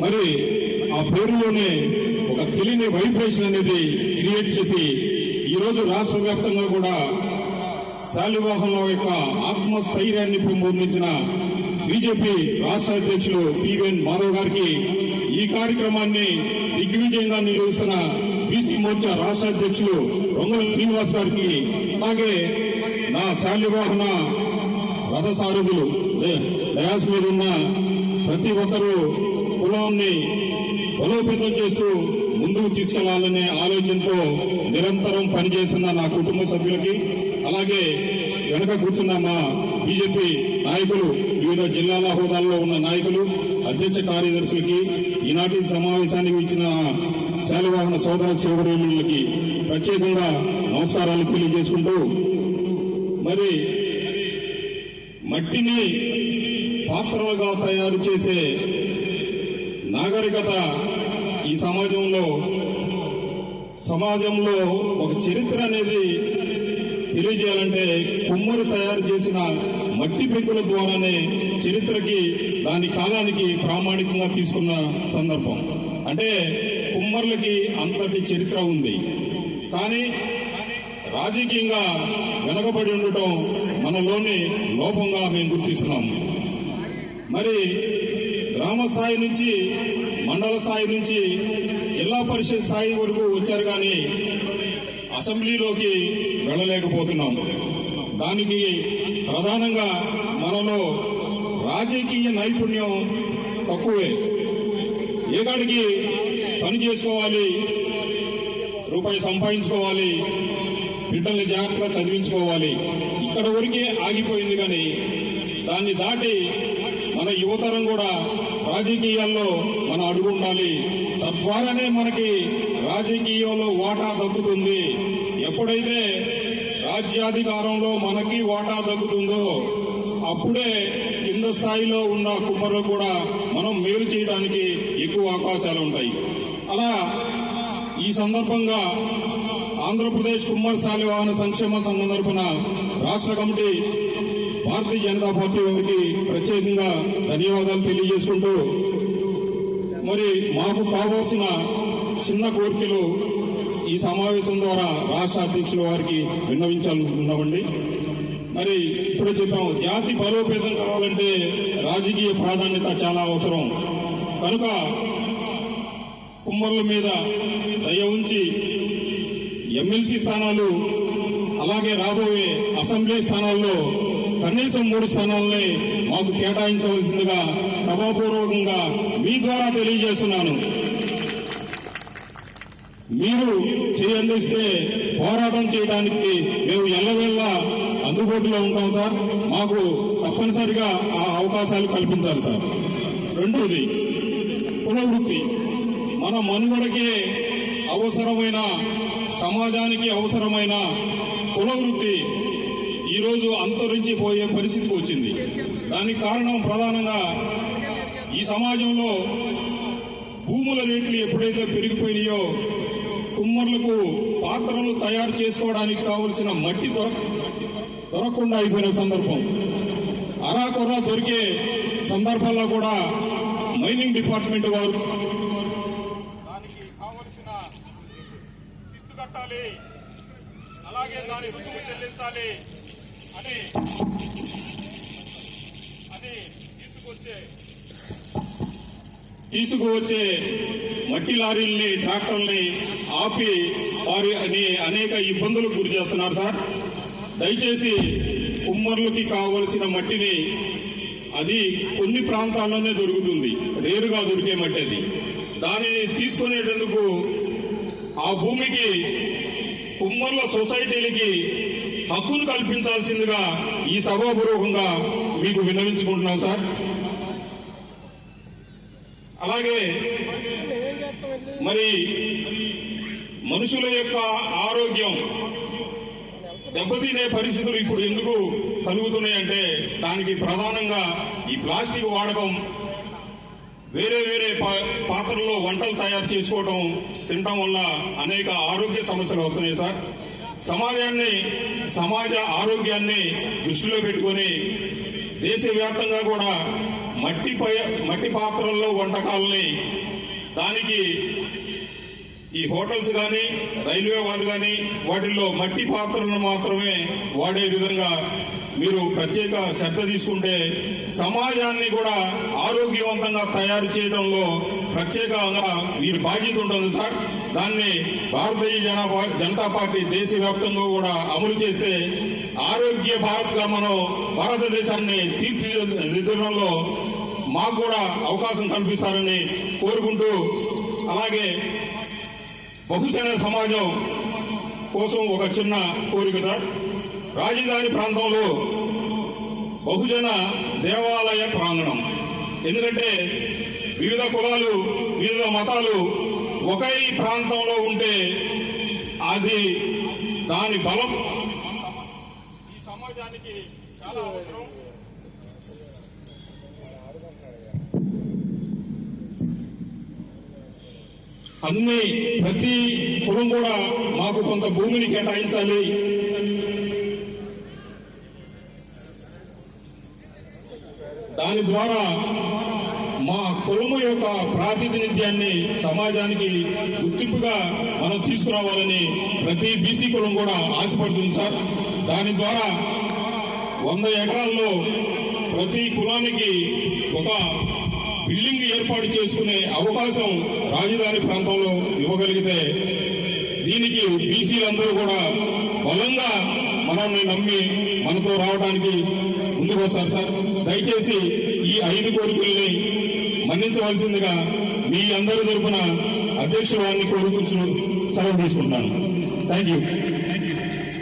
మరి ఆ పేరులోనే ఒక తెలియని వైబ్రేషన్ అనేది క్రియేట్ చేసి ఈరోజు రాష్ట్ర వ్యాప్తంగా కూడా శాలివాహనుల యొక్క ఆత్మస్థైర్యాన్ని పెంపొందించిన బీజేపీ రాష్ట్ర అధ్యక్షులు పివిఎన్ మాధవ్ గారికి, ఈ కార్యక్రమాన్ని దిగ్విజయంగా నిర్వహిస్తున్న బీసీ మోర్చా రాష్ట్ర అధ్యక్షులు రొంగల శ్రీనివాస్ గారికి, అలాగే నా శాలివాహన రథసారథులు డయాస్ మీద ఉన్న ప్రతి ఒక్కరూ కులాన్ని బలోపేతం చేస్తూ ముందుకు తీసుకెళ్లాలనే ఆలోచనతో నిరంతరం పనిచేస్తున్న నా కుటుంబ సభ్యులకి, అలాగే వెనక కూర్చున్న మా బీజేపీ నాయకులు, వివిధ జిల్లాల హోదాల్లో ఉన్న నాయకులు, అధ్యక్ష కార్యదర్శులకి, ఈనాటి సమావేశానికి ఇచ్చిన శాలివాహన సోదర సోదరీమణులకి ప్రత్యేకంగా నమస్కారాలు తెలియజేసుకుంటూ, మరి మట్టిని పాత్రలుగా తయారు చేసే నాగరికత ఈ సమాజంలో ఒక చరిత్ర అనేది తెలియజేయాలంటే కుమ్మరు తయారు చేసిన మట్టి పెంకుల ద్వారానే చరిత్రకి, దాని కాలానికి ప్రామాణికంగా తీసుకున్న సందర్భం. అంటే కుమ్మరులకి అంతటి చరిత్ర ఉంది, కానీ రాజకీయంగా వెనకబడి ఉండటం మనలోని లోపంగా మేము గుర్తిస్తున్నాం. మరి గ్రామ స్థాయి నుంచి, మండల స్థాయి నుంచి జిల్లా పరిషత్ స్థాయి వరకు వచ్చారు, కానీ అసెంబ్లీలోకి వెళ్ళలేకపోతున్నాం. దానికి ప్రధానంగా మనలో రాజకీయ నైపుణ్యం తక్కువే. ఏకాడికి పని చేసుకోవాలి, రూపాయి సంపాదించుకోవాలి, బిడ్డల్ని జాగ్రత్తగా చదివించుకోవాలి, ఇక్కడ వరకే ఆగిపోయింది. కానీ దాన్ని దాటి మన యువతరం కూడా రాజకీయాల్లో మనం అడుగు ఉండాలి. తద్వారానే మనకి రాజకీయంలో వాటా దక్కుతుంది. ఎప్పుడైతే రాజ్యాధికారంలో మనకి వాటా దక్కుతుందో అప్పుడే కింద స్థాయిలో ఉన్న కుమ్మరులు కూడా మనం మేలు చేయడానికి ఎక్కువ అవకాశాలు ఉంటాయి. అలా ఈ సందర్భంగా ఆంధ్రప్రదేశ్ కుమ్మరి శాలివాహన సంక్షేమ సంఘం తరఫున రాష్ట్ర కమిటీ భారతీయ జనతా పార్టీ వారికి ప్రత్యేకంగా ధన్యవాదాలు తెలియజేసుకుంటూ, మరి మాకు కావాల్సిన చిన్న కోరికలు ఈ సమావేశం ద్వారా రాష్ట్ర అధ్యక్షుల వారికి విన్నవించాలనుకుంటున్నామండి. మరి ఇప్పుడే చెప్పాము, జాతి బలోపేతం కావాలంటే రాజకీయ ప్రాధాన్యత చాలా అవసరం. కనుక కుమ్మరుల మీద దయ ఉంచి ఎమ్మెల్సీ స్థానాలు, అలాగే రాబోయే అసెంబ్లీ స్థానాల్లో కనీసం 3 స్థానాలనే మాకు కేటాయించవలసిందిగా సభాపూర్వకంగా మీ ద్వారా తెలియజేస్తున్నాను. మీరు చేయందిస్తే పోరాటం చేయడానికి మేము ఎల్లవేళ అందుబాటులో ఉంటాం సార్. మాకు తప్పనిసరిగా ఆ అవకాశాలు కల్పించాలి సార్. రెండోది, కులవృత్తి మన మనుగడకే అవసరమైన, సమాజానికి అవసరమైన కులవృత్తి ఈరోజు అంతరించిపోయే పరిస్థితికి వచ్చింది. దానికి కారణం ప్రధానంగా ఈ సమాజంలో భూముల రేట్లు ఎప్పుడైతే పెరిగిపోయినాయో, కుమ్మరులకు పాత్రలు తయారు చేసుకోవడానికి కావలసిన మట్టి దొరకకుండా అయిపోయిన సందర్భం, అరాకొరా దొరికే సందర్భాల్లో కూడా మైనింగ్ డిపార్ట్మెంట్ వారు దానికి కావలసిన శిస్తు కట్టాలి, అలాగే దాని రుసుము చెల్లించాలి అని తీసుకువచ్చే మట్టి లారీల్ని, ట్రాక్టర్ని ఆపి వారి అనేక ఇబ్బందులకు గురి చేస్తున్నారు సార్. దయచేసి కుమ్మరులకి కావలసిన మట్టిని, అది కొన్ని ప్రాంతాల్లోనే దొరుకుతుంది, రేరుగా దొరికే మట్టి, అది దానిని తీసుకునేటందుకు ఆ భూమికి కుమ్మరుల సొసైటీలకి హక్కును కల్పించాల్సిందిగా ఈ సభాపూర్వకంగా మీకు విన్నవించుకుంటున్నాం సార్. అలాగే మరి మనుషుల యొక్క ఆరోగ్యం దెబ్బతినే పరిస్థితులు ఇప్పుడు ఎందుకు కలుగుతున్నాయంటే దానికి ప్రధానంగా ఈ ప్లాస్టిక్ వాడకం, వేరే వేరే పాత్రల్లో వంటలు తయారు చేసుకోవడం, తినటం వల్ల అనేక ఆరోగ్య సమస్యలు వస్తున్నాయి సార్. సమాజ ఆరోగ్యాన్ని దృష్టిలో పెట్టుకొని దేశవ్యాప్తంగా కూడా మట్టి పాత్రల్లో వంటకాలని దానికి ఈ హోటల్స్ కానీ రైల్వే వాళ్ళు కానీ వాటిల్లో మట్టి పాత్రలను మాత్రమే వాడే విధంగా మీరు ప్రత్యేక శ్రద్ధ తీసుకుంటే సమాజాన్ని కూడా ఆరోగ్యవంతంగా తయారు చేయడంలో ప్రత్యేకంగా మీరు బాధ్యత ఉంటుంది సార్. దాన్ని భారతీయ జనతా పార్టీ దేశవ్యాప్తంగా కూడా అమలు చేస్తే ఆరోగ్య భారత్గా మనం భారతదేశాన్ని తీర్చిదిద్దడంలో మాకు కూడా అవకాశం కల్పిస్తారని కోరుకుంటూ, అలాగే బహుజన సమాజం కోసం ఒక చిన్న కోరిక సార్. రాజధాని ప్రాంతంలో బహుజన దేవాలయ ప్రాంగణం, ఎందుకంటే వివిధ కులాలు వివిధ మతాలు ఒకే ప్రాంతంలో ఉంటే అది దాని బలం ఈ సమాజానికి చాలా అవసరం. ప్రతి కులం కూడా మాకు కొంత భూమిని కేటాయించాలి. దాని ద్వారా మా కులము యొక్క ప్రాతినిధ్యాన్ని సమాజానికి గుర్తింపుగా మనం తీసుకురావాలని ప్రతి బీసీ కులం కూడా ఆశపడుతుంది సార్. దాని ద్వారా 100 ఎకరాల్లో ప్రతి కులానికి ఒక బిల్డింగ్ ఏర్పాటు చేసుకునే అవకాశం రాజధాని ప్రాంతంలో ఇవ్వగలిగితే దీనికి బీసీలందరూ కూడా బలంగా మనల్ని నమ్మి మనతో రావడానికి ముందుకు వస్తారు సార్. దయచేసి ఈ 5 కోరికల్ని మన్నించవలసిందిగా మీ అందరి తరపున అధ్యక్షుడు వారిని కోరుకుంటూ సెలవు తీసుకుంటున్నాను. Thank you.